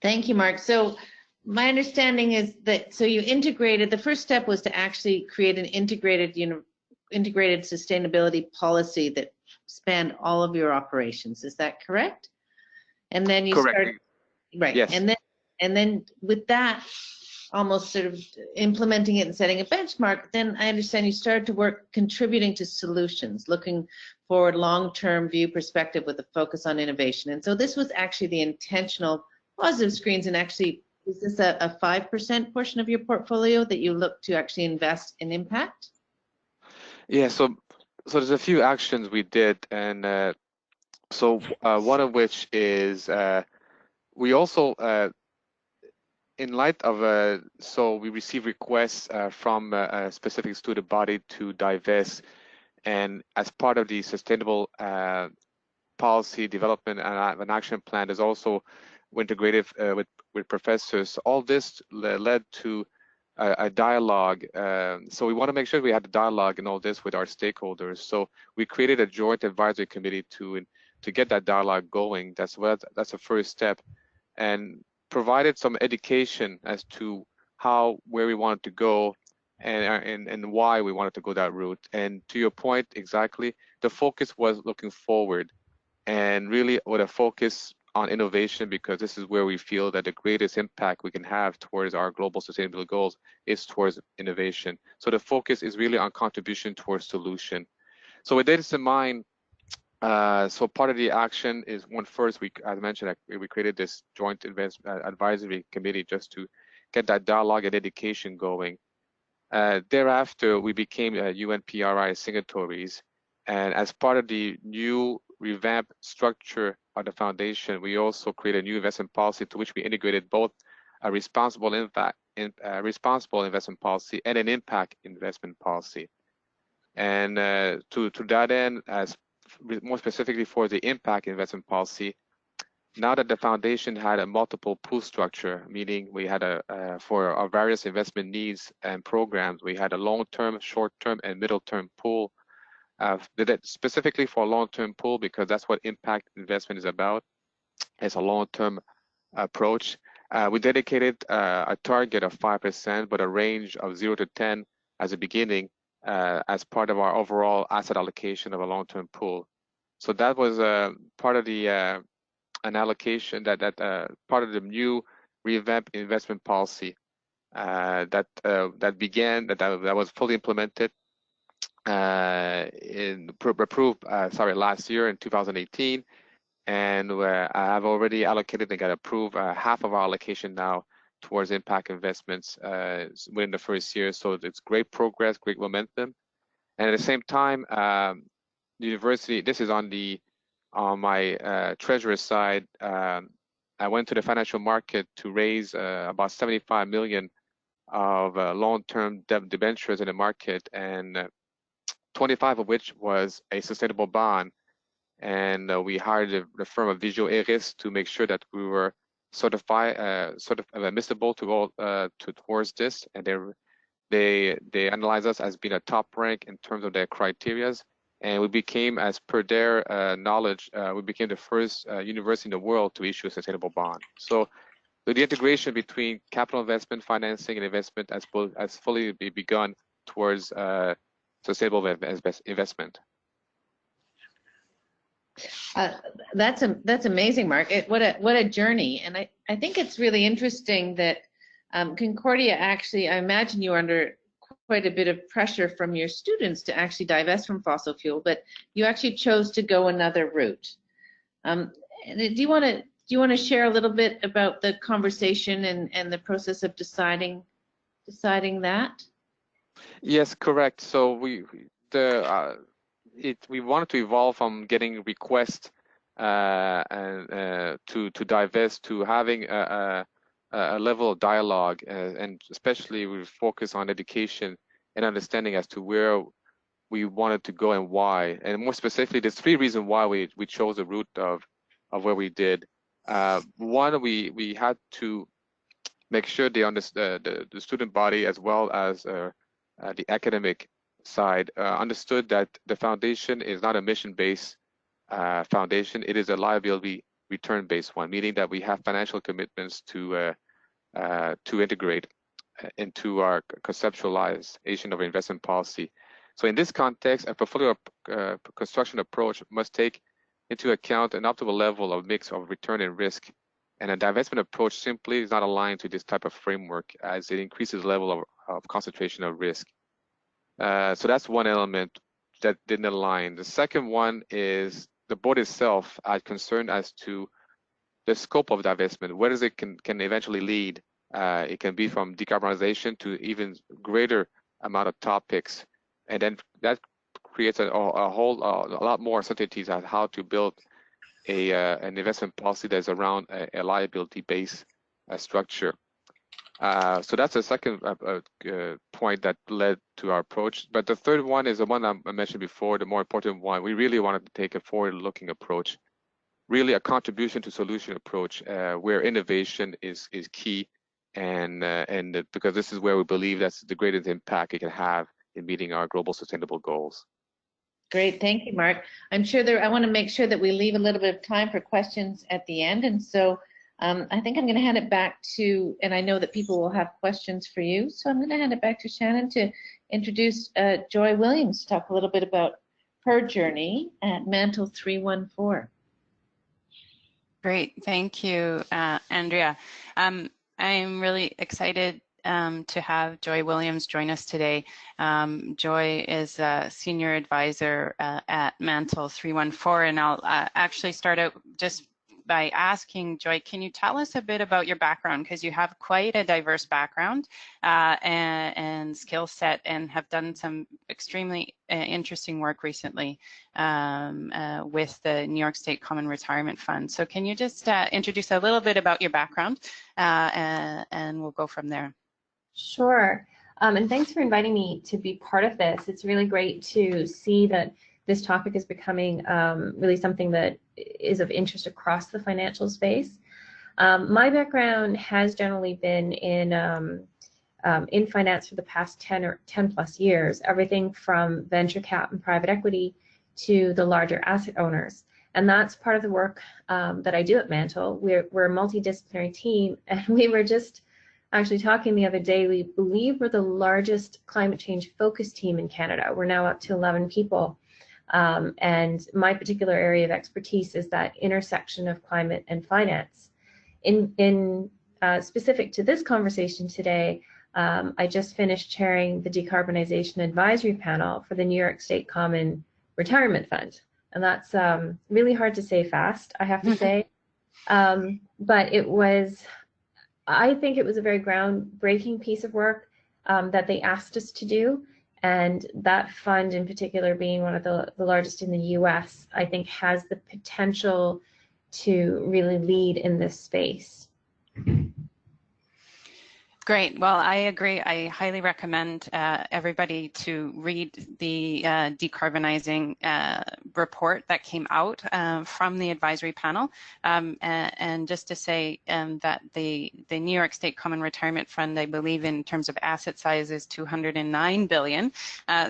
Thank you, Mark. So my understanding is that, so you integrated, the first step was to actually create an integrated sustainability policy that spanned all of your operations. Is that correct? And then you started, right? Yes. And then with that, almost sort of implementing it and setting a benchmark, then I understand you started to work contributing to solutions, looking forward, long-term view perspective with a focus on innovation. And so this was actually the intentional positive screens. And actually, is this a 5% portion of your portfolio that you look to actually invest in impact? Yeah, so there's a few actions we did, and so one of which is we also, in light of, so we receive requests from a specific student body to divest, and as part of the sustainable policy development and an action plan, there's also integrated with professors. All this led to a dialogue. So we want to make sure we had a dialogue in all this with our stakeholders. So we created a joint advisory committee to get that dialogue going. That's the first step, and provided some education as to where we wanted to go and why we wanted to go that route. And to your point, exactly, the focus was looking forward, and really with a focus on innovation, because this is where we feel that the greatest impact we can have towards our global sustainability goals is towards innovation. So the focus is really on contribution towards solution. So with this in mind, so part of the action is first, as I mentioned, we created this joint advisory committee just to get that dialogue and education going. Thereafter, we became UNPRI signatories, and as part of the new revamped structure of the foundation, we also created a new investment policy to which we integrated both a responsible investment policy and an impact investment policy. And to that end, as more specifically for the impact investment policy, now that the foundation had a multiple pool structure, meaning we had for our various investment needs and programs, we had a long-term, short-term, and middle-term pool. Specifically for a long-term pool, because that's what impact investment is about. It's a long-term approach. We dedicated a target of 5%, but a range of 0 to 10 as a beginning, as part of our overall asset allocation of a long-term pool. So that was part of the an allocation that part of the new revamped investment policy that was fully implemented approved last year in 2018, and I have already allocated and got approved half of our allocation now towards impact investments within the first year. So it's great progress, great momentum, and at the same time, the university. This is on my treasurer side. I went to the financial market to raise about 75 million of long-term debentures in the market, and 25 of which was a sustainable bond. And we hired the firm of Vigeo Eiris to make sure that we were admissible to go towards this. And they analyzed us as being a top rank in terms of their criterias. And we became, as per their knowledge, we became the first university in the world to issue a sustainable bond. So the integration between capital investment, financing, and investment has fully begun towards sustainable investment. That's amazing, Mark. What a journey. And I think it's really interesting that Concordia actually, I imagine you were under quite a bit of pressure from your students to actually divest from fossil fuel, but you actually chose to go another route. Do you want to share a little bit about the conversation and the process of deciding that? Yes, correct. So we wanted to evolve from getting requests to divest to having a level of dialogue, and especially we focus on education and understanding as to where we wanted to go and why. And more specifically, there's 3 reasons why we chose the route of where we did. One, we had to make sure they understood the student body as well as the academic side understood that the foundation is not a mission-based foundation. It is a liability return-based one, meaning that we have financial commitments to integrate into our conceptualization of investment policy. So in this context, a portfolio construction approach must take into account an optimal level of mix of return and risk. And a divestment approach simply is not aligned to this type of framework, as it increases the level of concentration of risk. So that's one element that didn't align. The second one is the board itself are concerned as to the scope of divestment. Where does it can eventually lead? It can be from decarbonization to even greater amount of topics, and then that creates a lot more uncertainties on how to build an investment policy that's around a liability-based structure. So that's the second point that led to our approach. But the third one is the one I mentioned before, the more important one. We really wanted to take a forward-looking approach, really a contribution to solution approach where innovation is key, and because this is where we believe that's the greatest impact it can have in meeting our global sustainable goals. Great, thank you, Mark. I'm sure I want to make sure that we leave a little bit of time for questions at the end, and so I think I'm going to hand it back to, and I know that people will have questions for you, so I'm going to hand it back to Shannon to introduce Joy Williams to talk a little bit about her journey at Mantle 314. Great, thank you, Andrea. I'm really excited to have Joy Williams join us today. Joy is a senior advisor at Mantle 314, and I'll actually start out just by asking Joy, can you tell us a bit about your background? Because you have quite a diverse background and skill set, and have done some extremely interesting work recently with the New York State Common Retirement Fund. So can you just introduce a little bit about your background, and we'll go from there. Sure. And thanks for inviting me to be part of this. It's really great to see that this topic is becoming really something that is of interest across the financial space. My background has generally been in finance for the past 10 plus years, everything from venture cap and private equity to the larger asset owners. And that's part of the work that I do at Mantle. We're a multidisciplinary team, and we were just actually talking the other day. We believe we're the largest climate change focused team in Canada. We're now up to 11 people. And my particular area of expertise is that intersection of climate and finance. In specific to this conversation today, I just finished chairing the Decarbonization Advisory Panel for the New York State Common Retirement Fund. And that's really hard to say fast, I have to say. But I think it was a very groundbreaking piece of work that they asked us to do. And that fund in particular, being one of the largest in the US, I think has the potential to really lead in this space. Great. Well, I agree. I highly recommend everybody to read the decarbonizing report that came out from the advisory panel. And just to say that the New York State Common Retirement Fund, I believe in terms of asset size, is $209 billion.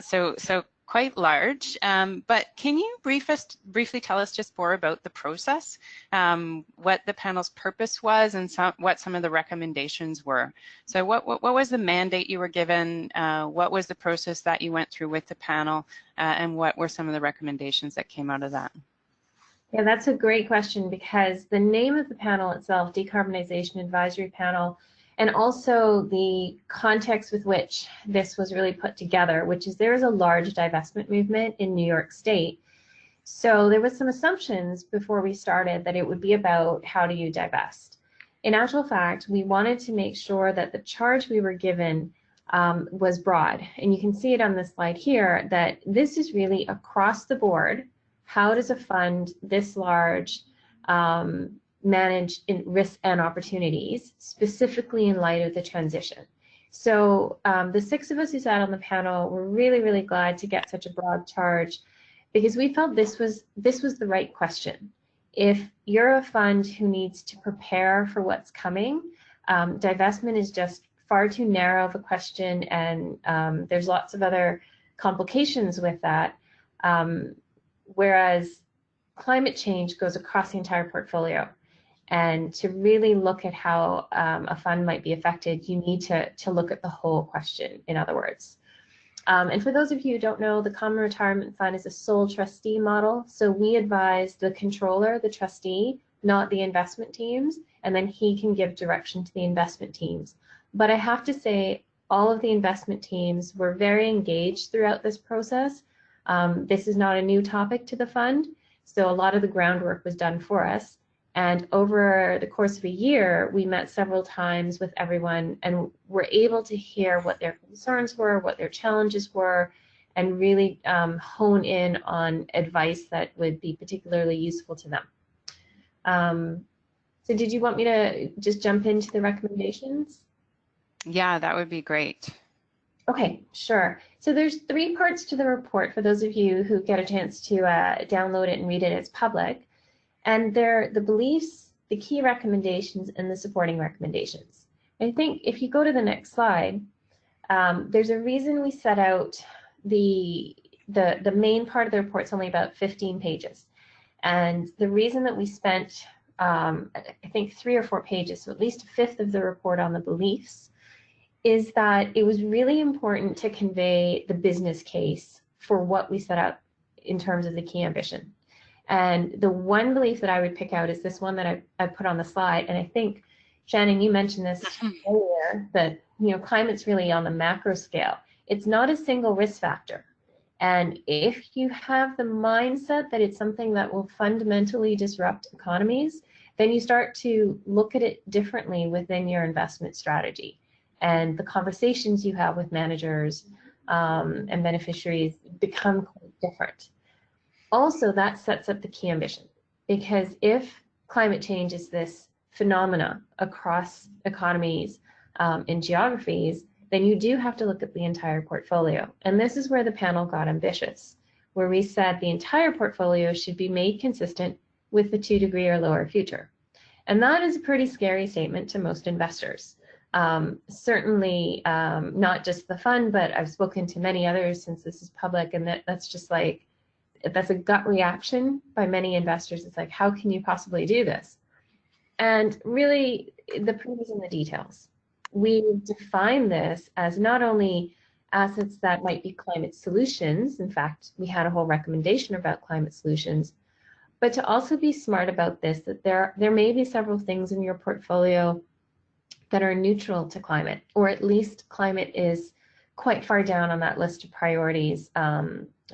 So quite large, but can you briefly tell us just more about the process, what the panel's purpose was, and what some of the recommendations were? So what was the mandate you were given, what was the process that you went through with the panel, and what were some of the recommendations that came out of that? Yeah, that's a great question, because the name of the panel itself, Decarbonization Advisory Panel, and also the context with which this was really put together, which is there is a large divestment movement in New York State. So there was some assumptions before we started that it would be about how do you divest. In actual fact, we wanted to make sure that the charge we were given was broad. And you can see it on this slide here, that this is really across the board. How does a fund this large manage in risks and opportunities, specifically in light of the transition? So the 6 of us who sat on the panel were really, really glad to get such a broad charge, because we felt this was the right question. If you're a fund who needs to prepare for what's coming, divestment is just far too narrow of a question, and there's lots of other complications with that, whereas climate change goes across the entire portfolio. And to really look at how a fund might be affected, you need to look at the whole question, in other words. And for those of you who don't know, the Common Retirement Fund is a sole trustee model. So we advise the controller, the trustee, not the investment teams, and then he can give direction to the investment teams. But I have to say, all of the investment teams were very engaged throughout this process. This is not a new topic to the fund, so a lot of the groundwork was done for us. And over the course of a year, we met several times with everyone and were able to hear what their concerns were, what their challenges were, and really hone in on advice that would be particularly useful to them. So did you want me to just jump into the recommendations? Yeah, that would be great. Okay, sure. So there's 3 parts to the report for those of you who get a chance to download it and read it. It's public. And they're the beliefs, the key recommendations, and the supporting recommendations. I think if you go to the next slide, there's a reason we set out the main part of the report's only about 15 pages. And the reason that we spent, I think 3 or 4 pages, so at least a fifth of the report on the beliefs, is that it was really important to convey the business case for what we set out in terms of the key ambition. And the one belief that I would pick out is this one that I put on the slide. And I think, Shannon, you mentioned this earlier, that climate's really on the macro scale. It's not a single risk factor. And if you have the mindset that it's something that will fundamentally disrupt economies, then you start to look at it differently within your investment strategy. And the conversations you have with managers and beneficiaries become quite different. Also, that sets up the key ambition, because if climate change is this phenomena across economies and geographies, then you do have to look at the entire portfolio. And this is where the panel got ambitious, where we said the entire portfolio should be made consistent with the 2-degree or lower future. And that is a pretty scary statement to most investors. Certainly not just the fund, but I've spoken to many others since this is public, and that's just like, that's a gut reaction by many investors. It's like, how can you possibly do this? And really, the proof is in the details. We define this as not only assets that might be climate solutions. In fact, we had a whole recommendation about climate solutions, but to also be smart about this, that there may be several things in your portfolio that are neutral to climate, or at least climate is quite far down on that list of priorities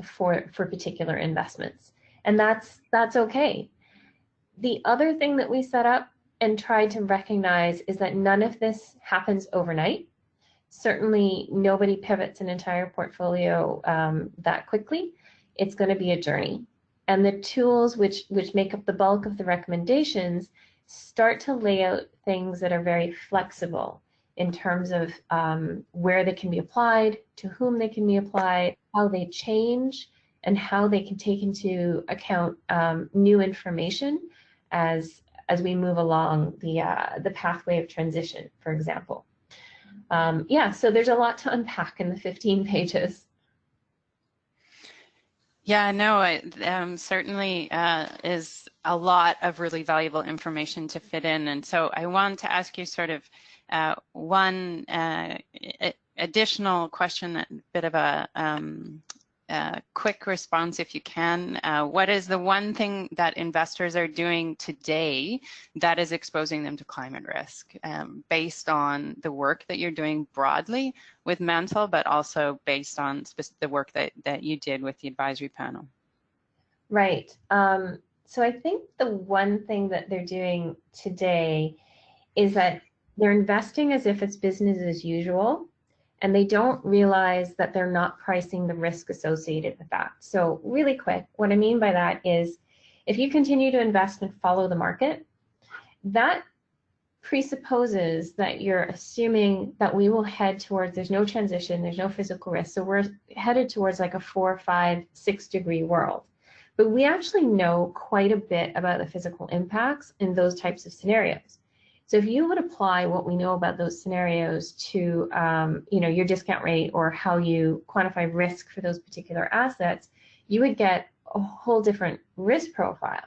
for particular investments. And that's okay. The other thing that we set up and tried to recognize is that none of this happens overnight. Certainly nobody pivots an entire portfolio that quickly. It's going to be a journey. And the tools which make up the bulk of the recommendations start to lay out things that are very flexible in terms of where they can be applied, to whom they can be applied, how they change, and how they can take into account new information as we move along the pathway of transition, for example. Yeah, so there's a lot to unpack in the 15 pages. Yeah, no, it certainly is a lot of really valuable information to fit in. And so I want to ask you sort of one additional question, a bit of a quick response if you can. What is the one thing that investors are doing today that is exposing them to climate risk based on the work that you're doing broadly with Mantle, but also based on the work that you did with the advisory panel? Right. So I think the one thing that they're doing today is that they're investing as if it's business as usual, and they don't realize that they're not pricing the risk associated with that. So really quick, what I mean by that is if you continue to invest and follow the market, that presupposes that you're assuming that we will head towards, there's no transition, there's no physical risk. So we're headed towards like a 4, 5, 6 degree world. But we actually know quite a bit about the physical impacts in those types of scenarios. So if you would apply what we know about those scenarios to your discount rate or how you quantify risk for those particular assets, you would get a whole different risk profile.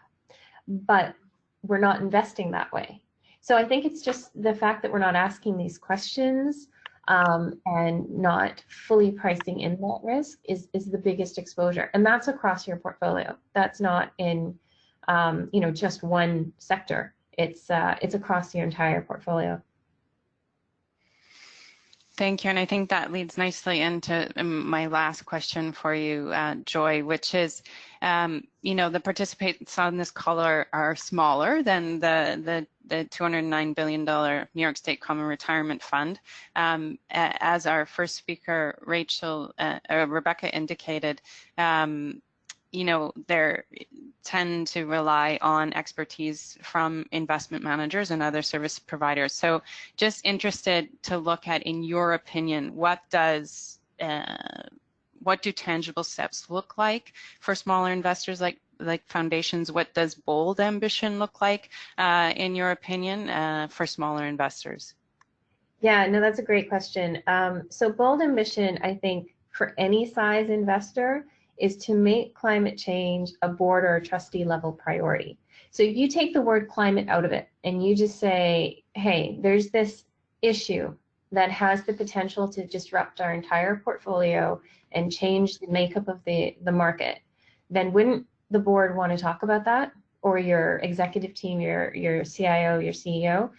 But we're not investing that way. So I think it's just the fact that we're not asking these questions and not fully pricing in that risk is the biggest exposure. And that's across your portfolio. That's not in just one sector. It's across your entire portfolio. Thank you, and I think that leads nicely into my last question for you, Joy, which is, the participants on this call are smaller than the $209 billion New York State Common Retirement Fund. As our first speaker, Rebecca indicated, they tend to rely on expertise from investment managers and other service providers. So just interested to look at, in your opinion, what do tangible steps look like for smaller investors like like foundations, what does bold ambition look like, in your opinion, for smaller investors? Yeah, no, that's a great question. So bold ambition, I think, for any size investor is to make climate change a board or a trustee level priority. So if you take the word climate out of it and you just say, hey, there's this issue that has the potential to disrupt our entire portfolio and change the makeup of the market, then wouldn't the board want to talk about that? Or your executive team, your CIO, your CEO?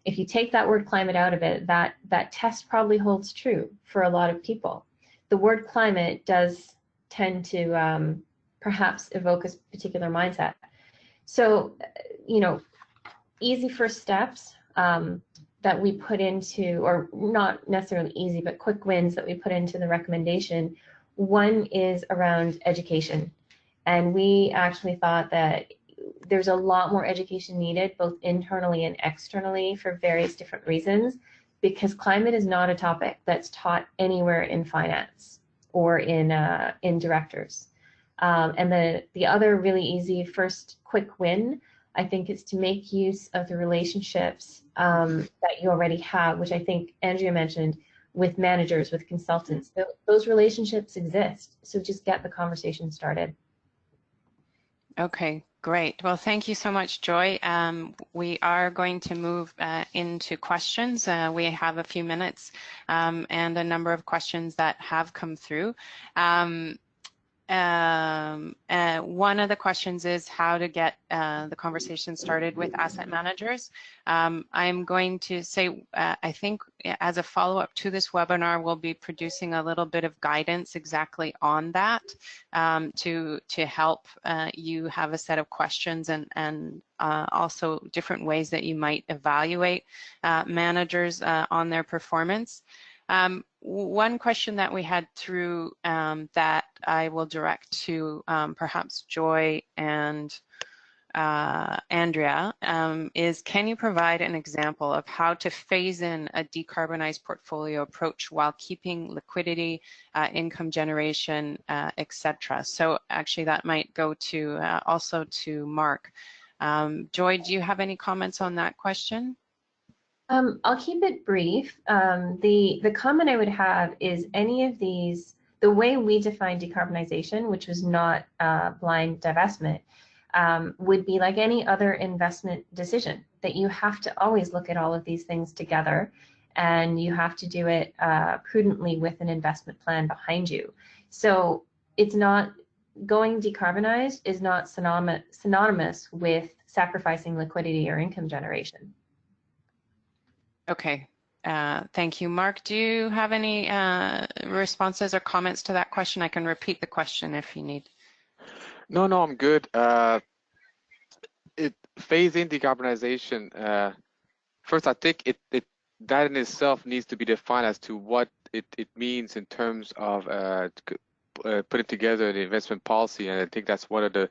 If you take that word climate out of it, that test probably holds true for a lot of people. The word climate does tend to perhaps evoke a particular mindset. So, you know, easy first steps that we put into, or not necessarily easy, but quick wins that we put into the recommendation. One is around education. And we actually thought that there's a lot more education needed, both internally and externally, for various different reasons, because climate is not a topic that's taught anywhere in finance or in directors. And the other really easy first quick win, I think, is to make use of the relationships that you already have, which I think Andrea mentioned, with managers, with consultants. Those relationships exist, so just get the conversation started. Okay, great. Well, thank you so much, Joy. We are going to move into questions. We have a few minutes and a number of questions that have come through. One of the questions is how to get the conversation started with asset managers. I'm going to say, I think as a follow-up to this webinar, we'll be producing a little bit of guidance exactly on that to help you have a set of questions and also different ways that you might evaluate managers on their performance. One question that we had through that I will direct to perhaps Joy and Andrea is, can you provide an example of how to phase in a decarbonized portfolio approach while keeping liquidity, income generation, etc.? So actually that might go to also to Mark. Joy, do you have any comments on that question? I'll keep it brief. The comment I would have is any of these, the way we define decarbonization, which was not blind divestment, would be like any other investment decision, that you have to always look at all of these things together, and you have to do it prudently with an investment plan behind you. So it's not, going decarbonized is not synonymous with sacrificing liquidity or income generation. Okay, thank you. Mark, do you have any responses or comments to that question? I can repeat the question if you need. No, I'm good. Phase in decarbonization. First, I think that in itself needs to be defined as to what it means in terms of putting together the investment policy, and I think that's one of the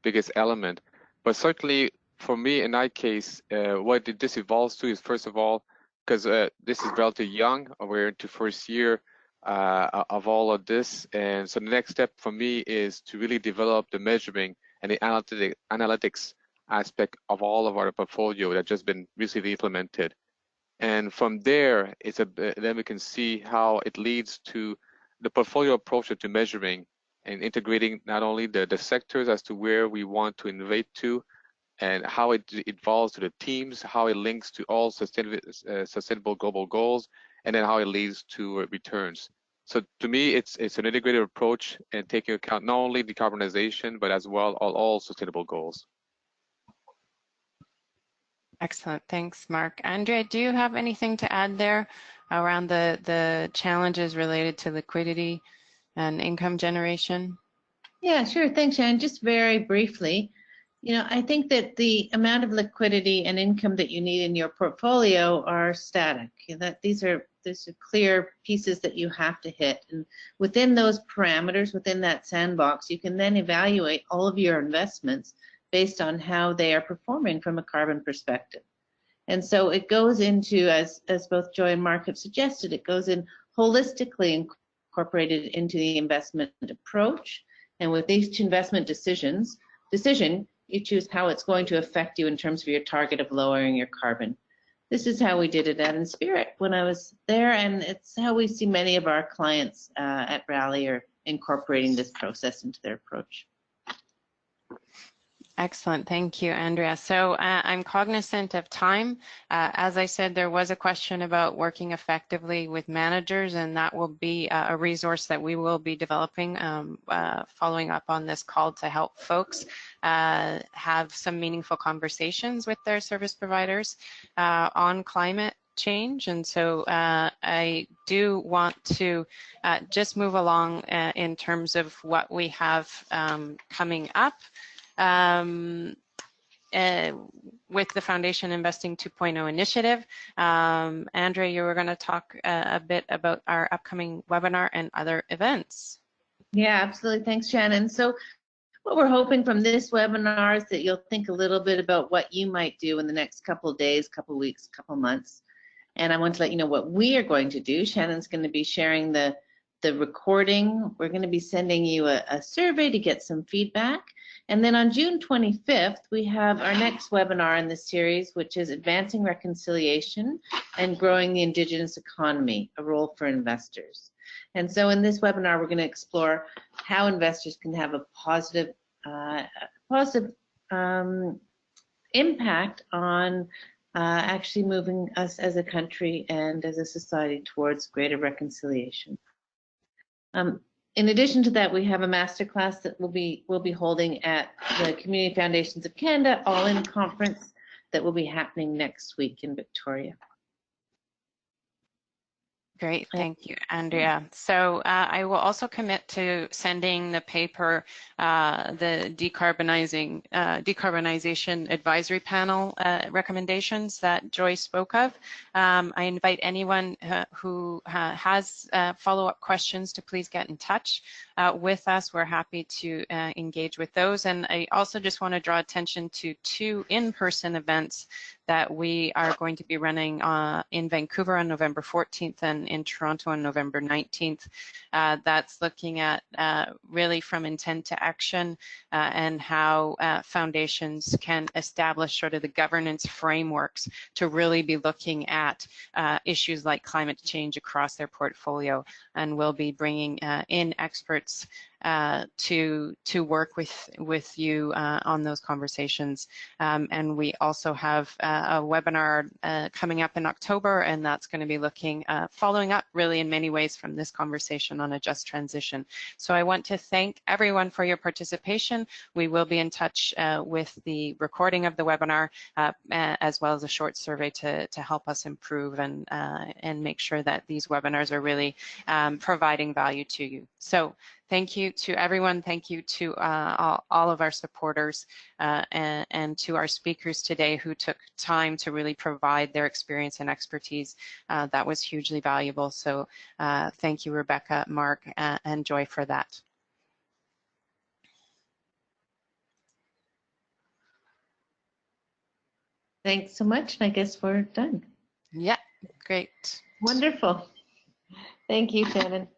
biggest elements. But certainly, for me, in that case, what this evolves to is, first of all, because this is relatively young, we're into first year of all of this, and so the next step for me is to really develop the measuring and the analytics aspect of all of our portfolio that just been recently implemented. And from there, then we can see how it leads to the portfolio approach to measuring and integrating not only the sectors as to where we want to innovate to, and how it evolves to the teams, how it links to all sustainable global goals, and then how it leads to returns. So to me, it's an integrated approach and taking account not only decarbonization, but as well all sustainable goals. Excellent, thanks, Mark. Andrea, do you have anything to add there around the challenges related to liquidity and income generation? Yeah, sure. Thanks, Shannon. Just very briefly, I think that the amount of liquidity and income that you need in your portfolio are static. That these are clear pieces that you have to hit, and within those parameters, within that sandbox, you can then evaluate all of your investments based on how they are performing from a carbon perspective. And so it goes into, as both Joy and Mark have suggested, it goes in holistically incorporated into the investment approach. And with each investment decisions, decision, you choose how it's going to affect you in terms of your target of lowering your carbon. This is how we did it at Inspirit when I was there, and it's how we see many of our clients at Rally are incorporating this process into their approach. Excellent. Thank you, Andrea. So I'm cognizant of time. As I said, there was a question about working effectively with managers, and that will be a resource that we will be developing following up on this call to help folks have some meaningful conversations with their service providers on climate change. And so I do want to just move along in terms of what we have coming up. With the Foundation Investing 2.0 initiative. Andrea, you were going to talk a bit about our upcoming webinar and other events. Yeah, absolutely. Thanks, Shannon. So what we're hoping from this webinar is that you'll think a little bit about what you might do in the next couple of days, couple of weeks, couple of months. And I want to let you know what we are going to do. Shannon's going to be sharing the recording. We're going to be sending you a survey to get some feedback. And then on June 25th, we have our next webinar in this series, which is Advancing Reconciliation and Growing the Indigenous Economy, a Role for Investors. And so in this webinar, we're going to explore how investors can have a positive impact on actually moving us as a country and as a society towards greater reconciliation. In addition to that, we have a masterclass that we'll be holding at the Community Foundations of Canada All-In Conference that will be happening next week in Victoria. Great, thank you, Andrea. So I will also commit to sending the paper, the decarbonization advisory panel recommendations that Joy spoke of. I invite anyone who has follow-up questions to please get in touch with us. We're happy to engage with those. And I also just want to draw attention to 2 in-person events that we are going to be running in Vancouver on November 14th and in Toronto on November 19th. That's looking at really from intent to action and how foundations can establish sort of the governance frameworks to really be looking at issues like climate change across their portfolio. And we'll be bringing in experts to work with you on those conversations. And we also have a webinar coming up in October, and that's going to be looking, following up really in many ways from this conversation on a just transition. So I want to thank everyone for your participation. We will be in touch with the recording of the webinar as well as a short survey to help us improve and make sure that these webinars are really providing value to you. So thank you to everyone. Thank you to all of our supporters and to our speakers today who took time to really provide their experience and expertise. That was hugely valuable. So thank you, Rebecca, Mark, and Joy for that. Thanks so much. I guess we're done. Yeah, great. Wonderful. Thank you, Shannon.